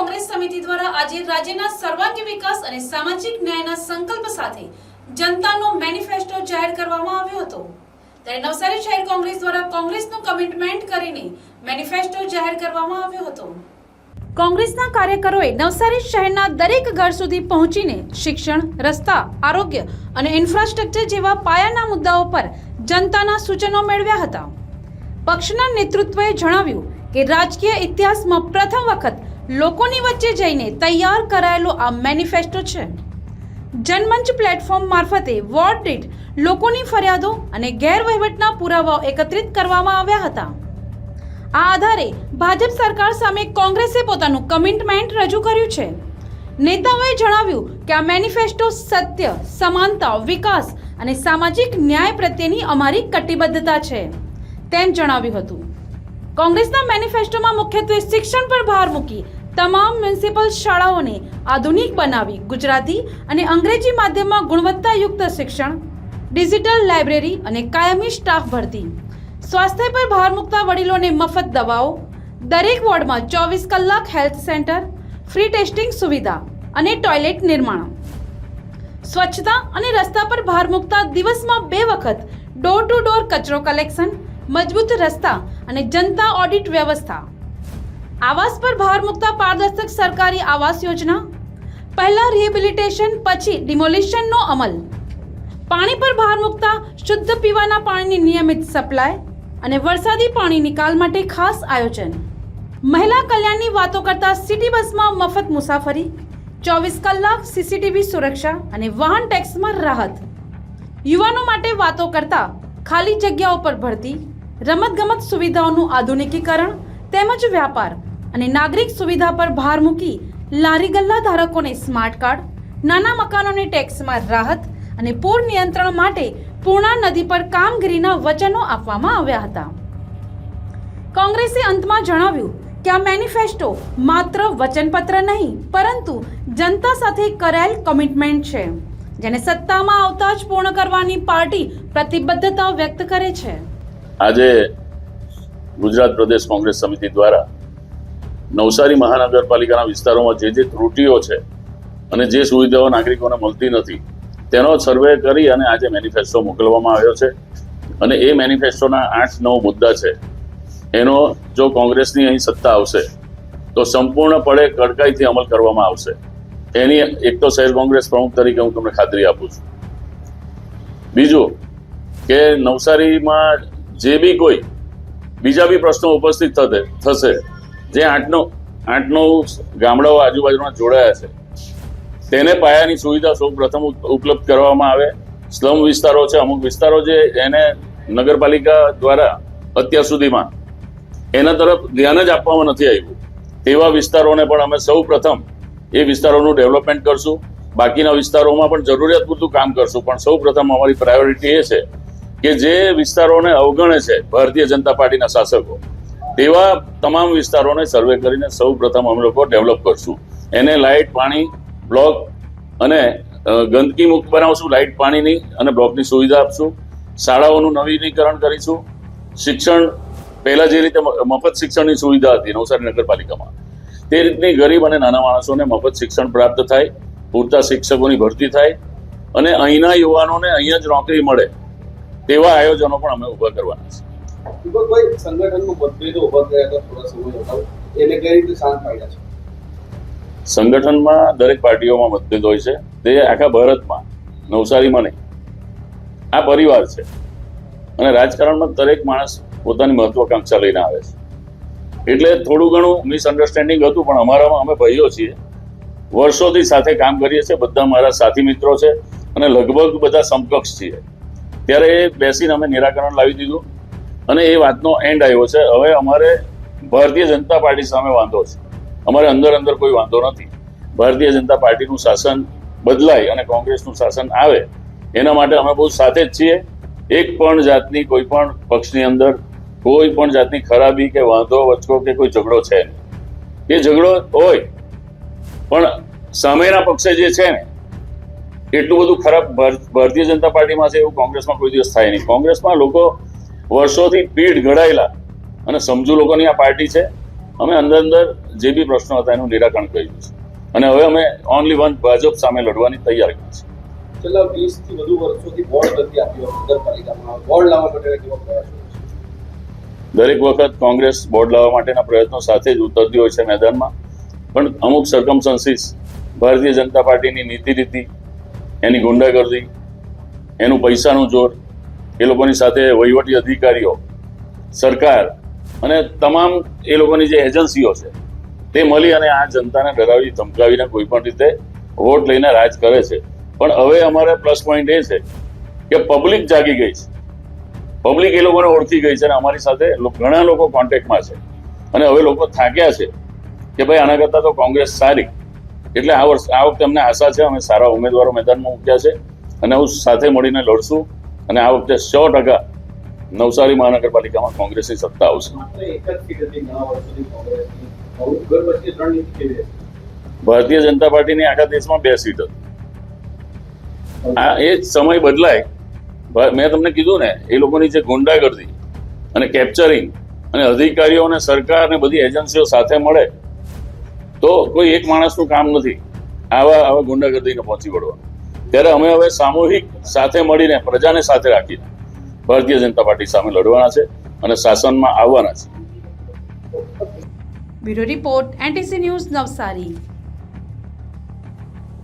કોંગ્રેસ સમિતિ દ્વારા આજે રાજ્યના સર્વાંગી વિકાસ અને સામાજિક ન્યાયના સંકલ્પ સાથે જનતાનો મેનિફેસ્ટો જાહેર કરવામાં આવ્યો હતો। ત્યારે નવસારી શહેર કોંગ્રેસ દ્વારા કોંગ્રેસનું કમિટમેન્ટ કરીને મેનિફેસ્ટો જાહેર કરવામાં આવ્યો હતો। કોંગ્રેસના કાર્યકરોએ નવસારી શહેરના દરેક ઘર સુધી પહોંચીને શિક્ષણ, રસ્તા, આરોગ્ય અને ઇન્ફ્રાસ્ટ્રક્ચર જેવા પાયાના મુદ્દાઓ પર જનતાના સૂચનો મેળવ્યા હતા। પક્ષના નેતૃત્વએ જણાવ્યું કે રાજકીય ઇતિહાસમાં પ્રથમ વખત લોકોની વચ્ચે જઈને તૈયાર કરાયેલો આ મેનિફેસ્ટો છે। જનમંચ પ્લેટફોર્મ મારફતે વોર્ડ દીઠ લોકોની ફરિયાદો અને ગેરવહીવટના પુરાવાઓ એકત્રિત કરવામાં આવ્યા હતા। આ આધારે ભાજપ સરકાર સામે કોંગ્રેસે પોતાનું કમિટમેન્ટ રજૂ કર્યું છે। નેતાઓએ જણાવ્યું કે આ મેનિફેસ્ટો સત્ય, સમાનતા, વિકાસ અને સામાજિક ન્યાય પ્રત્યેની અમારી કટિબદ્ધતા છે તેમ જણાવ્યું હતું। કોંગ્રેસના મેનિફેસ્ટોમાં મુખ્યત્વે શિક્ષણ પર ભાર મૂકી તમામ મ્યુનિસિપલ શાળાઓને આધુનિક બનાવી ગુજરાતી અને અંગ્રેજી માધ્યમમાં ગુણવત્તાયુક્ત શિક્ષણ, ડિજિટલ લાઇબ્રેરી અને કાયમી સ્ટાફ ભરતી, સ્વાસ્થ્ય પર ભાર મૂકતા વડીલોને મફત દવાઓ, દરેક વોર્ડમાં 24 કલાક હેલ્થ સેન્ટર, ફ્રી ટેસ્ટિંગ સુવિધા અને ટોયલેટ નિર્માણ, સ્વચ્છતા અને રસ્તા પર ભાર મૂકતા દિવસમાં 2 વખત ડોર ટુ ડોર કચરો કલેક્શન, મજબૂત રસ્તા અને જનતા ઓડિટ વ્યવસ્થા, આવાસ પર ભાર મૂકતા પારદર્શક સરકારી આવાસ યોજના, પહેલા રિહેબિલિટેશન પછી ડિમોલિશનનો અમલ, પાણી પર ભાર મૂકતા શુદ્ધ પીવાના પાણીની નિયમિત સપ્લાય અને વરસાદી પાણી નિકાલ માટે ખાસ આયોજન, મહિલા કલ્યાણની વાતો કરતા સિટી બસમાં મફત મુસાફરી, 24 કલાક સીસીટીવી સુરક્ષા અને વાહન ટેક્સમાં રાહત, યુવાનો માટે વાતો કરતા ખાલી જગ્યાઓ પર ભરતી, રમતગમત સુવિધાઓનું આધુનિકીકરણ તેમજ વ્યાપાર અને નાગરિક સુવિધા પર ભાર મૂકી લારી ગલ્લા ધારકોને સ્માર્ટ કાર્ડ, નાના મકાનોને ટેક્સમાં રાહત અને પૂર નિયંત્રણ માટે પૂર્ણા નદી પર કામગીરીના વચનો આપવામાં આવ્યા હતા। કોંગ્રેસે અંતમાં જણાવ્યું કે આ મેનિફેસ્ટો માત્ર વચનપત્ર નહીં પરંતુ જનતા સાથે કરાયેલ કમિટમેન્ટ છે, જેને સત્તામાં આવતા જ પૂર્ણ કરવાની પાર્ટી પ્રતિબદ્ધતા વ્યક્ત કરે છે। આજે ગુજરાત પ્રદેશ કોંગ્રેસ સમિતિ દ્વારા નવસારી મહાનગરપાલિકાના વિસ્તારોમાં જે ત્રુટીઓ છે અને જે સુવિધાઓ નાગરિકોને મળતી નથી તેનો સર્વે કરી અને આજે મેનિફેસ્ટો મોકલવામાં આવ્યો છે અને એ મેનિફેસ્ટોના 8-9 મુદ્દા છે। એનો જો કોંગ્રેસની અહીં સત્તા આવશે તો સંપૂર્ણપણે કડકાઈથી અમલ કરવામાં આવશે। એની એક તો શહેર કોંગ્રેસ પ્રમુખ તરીકે હું તમને ખાતરી આપું છું। બીજું કે નવસારીમાં જે બી કોઈ બીજા બી પ્રશ્નો ઉપસ્થિત થશે, જે 8-9 ગામડાઓ આજુબાજુમાં જોડાયા છે તેને પાયાની સુવિધા સૌ પ્રથમ ઉપલબ્ધ કરવામાં આવે। સ્લમ વિસ્તારો છે, અમુક વિસ્તારો જે એને નગરપાલિકા દ્વારા અત્યાર સુધીમાં એના તરફ ધ્યાન જ આપવામાં નથી આવ્યું તેવા વિસ્તારોને પણ અમે સૌ પ્રથમ એ વિસ્તારોનું ડેવલપમેન્ટ કરશું। બાકીના વિસ્તારોમાં પણ જરૂરિયાત પૂરતું કામ કરશું, પણ સૌ પ્રથમ અમારી પ્રાયોરિટી એ છે કે જે વિસ્તારોને અવગણે છે ભારતીય જનતા પાર્ટીના શાસકો તેવા તમામ વિસ્તારોને સર્વે કરીને સૌ પ્રથમ અમે લોકો ડેવલપ કરશું। એને લાઇટ, પાણી, બ્લોક અને ગંદકી મુક્ત બનાવશું, લાઇટ, પાણીની અને બ્લોકની સુવિધા આપશું। શાળાઓનું નવીનીકરણ કરીશું। શિક્ષણ પહેલા જે રીતે મફત શિક્ષણની સુવિધા હતી નવસારી નગરપાલિકામાં તે રીતની ગરીબ અને નાના માણસોને મફત શિક્ષણ પ્રાપ્ત થાય, પૂરતા શિક્ષકોની ભરતી થાય અને અહીંના યુવાનોને અહીંયા જ નોકરી મળે તેવા આયોજનો પણ અમે ઊભા કરવાના છે। સંગઠનમાં મતભેદો ઉભા થયા હતા થોડા સમય અગાઉ, એને કઈ રીતે શાંત પાડ્યા છે? સંગઠનમાં દરેક પાર્ટીઓમાં મતભેદ હોય છે, તે આખા ભારતમાં, નવસારીમાં નહીં। આ પરિવાર છે અને રાજકારણમાં દરેક માણસ પોતાની મહત્વાકાંક્ષા લઈને આવે છે, એટલે થોડું ઘણું મિસઅન્ડરસ્ટેન્ડિંગ હતું, પણ અમારામાં અમે ભાઈઓ છીએ, વર્ષોથી સાથે કામ કરીએ છીએ, બધા મારા સાથી મિત્રો છે અને લગભગ બધા સમકક્ષ છીએ। ત્યારે એ બેસીને અમે નિરાકરણ લાવી દીધું અને એ વાતનો એન્ડ આવ્યો છે। હવે અમારે ભારતીય જનતા પાર્ટી સામે વાંધો છે, અમારે અંદર કોઈ વાંધો નથી। ભારતીય જનતા પાર્ટીનું શાસન બદલાય અને કોંગ્રેસનું શાસન આવે એના માટે અમે બહુ સાથે જ છીએ। એક પણ જાતની કોઈ પણ પક્ષની અંદર કોઈ પણ જાતની ખરાબી કે વાંધો, વચકો કે કોઈ ઝઘડો છે નહીં। એ ઝઘડો હોય પણ સામેના પક્ષે જે છે ને એટલું બધું ખરાબ ભારતીય જનતા પાર્ટીમાં છે એવું કોંગ્રેસમાં કોઈ દિવસ થાય નહીં। કોંગ્રેસમાં લોકો વર્ષોથી પીઠ ઘડાયેલા અને સમજુ લોકોની આ પાર્ટી છે અમે અંદર જે બી પ્રશ્નો હતા એનું નિરાકરણ કર્યું છે અને હવે અમે ઓનલી વન ભાજપ સામે લડવાની તૈયારી છે. છેલ્લા 20 થી વધુ વર્ષોથી બોર્ડ નથી આપ્યો નગરપાલિકામાં. બોર્ડ લાવવા માટે કેવો પ્રયાસ હોય છે? દરેક વખત કોંગ્રેસ બોર્ડ લાવવા માટેના પ્રયત્નો સાથે જ ઉતરતી હોય છે મેદાનમાં, પણ અમુક સર્કમસ્ટન્સીસ, ભારતીય જનતા પાર્ટીની નીતિ રીતિ, એની ગુંડાગર્દી, એનું પૈસાનું જોર, એ લોકોની સાથે વહીવટી અધિકારીઓ, સરકાર અને તમામ એ લોકોની જે એજન્સીઓ છે તે મળી અને આ જનતાને ડરાવી ધમકાવીને કોઈ પણ રીતે વોટ લઈને રાજ કરે છે. પણ હવે અમારે પ્લસ પોઈન્ટ એ છે કે પબ્લિક જાગી ગઈ છે, પબ્લિક એ લોકોને ઓળખી ગઈ છે અને અમારી સાથે ઘણા લોકો કોન્ટેક્ટમાં છે અને હવે લોકો થાક્યા છે કે ભાઈ આના કરતાં તો કોંગ્રેસ સારી. એટલે આ વખતે અમને આશા છે, અમે સારા ઉમેદવારો મેદાનમાં મૂક્યા છે અને હું સાથે મળીને લડશું અને આ વખતે 100% નવસારી મહાનગરપાલિકામાં કોંગ્રેસની સત્તા આવશે. માત્ર એક જ સીટ હતી ઘણા વર્ષોથી કોંગ્રેસની. ઘર વચ્ચે 3 નીતિ કેવી રહેશે? ભારતીય જનતા પાર્ટીની આખા દેશમાં 2 સીટ હતી. આ એ જ સમય બદલાય. મેં તમને કીધું ને, એ લોકોની જે ગુંડાગર્દી અને કેપ્ચરિંગ અને અધિકારીઓ અને સરકાર ને બધી એજન્સીઓ સાથે મળે તો કોઈ એક માણસનું કામ નથી આવા ગુંડાગર્દીને પહોંચી વળવાનું. ત્યારે અમે હવે સામૂહિક સાથે મળીને પ્રજાને સાથે રાખીને ભારતીય જનતા પાર્ટી સામે લડવાના છે અને શાસનમાં આવવાના છે. Bureau report NTC news Navsari.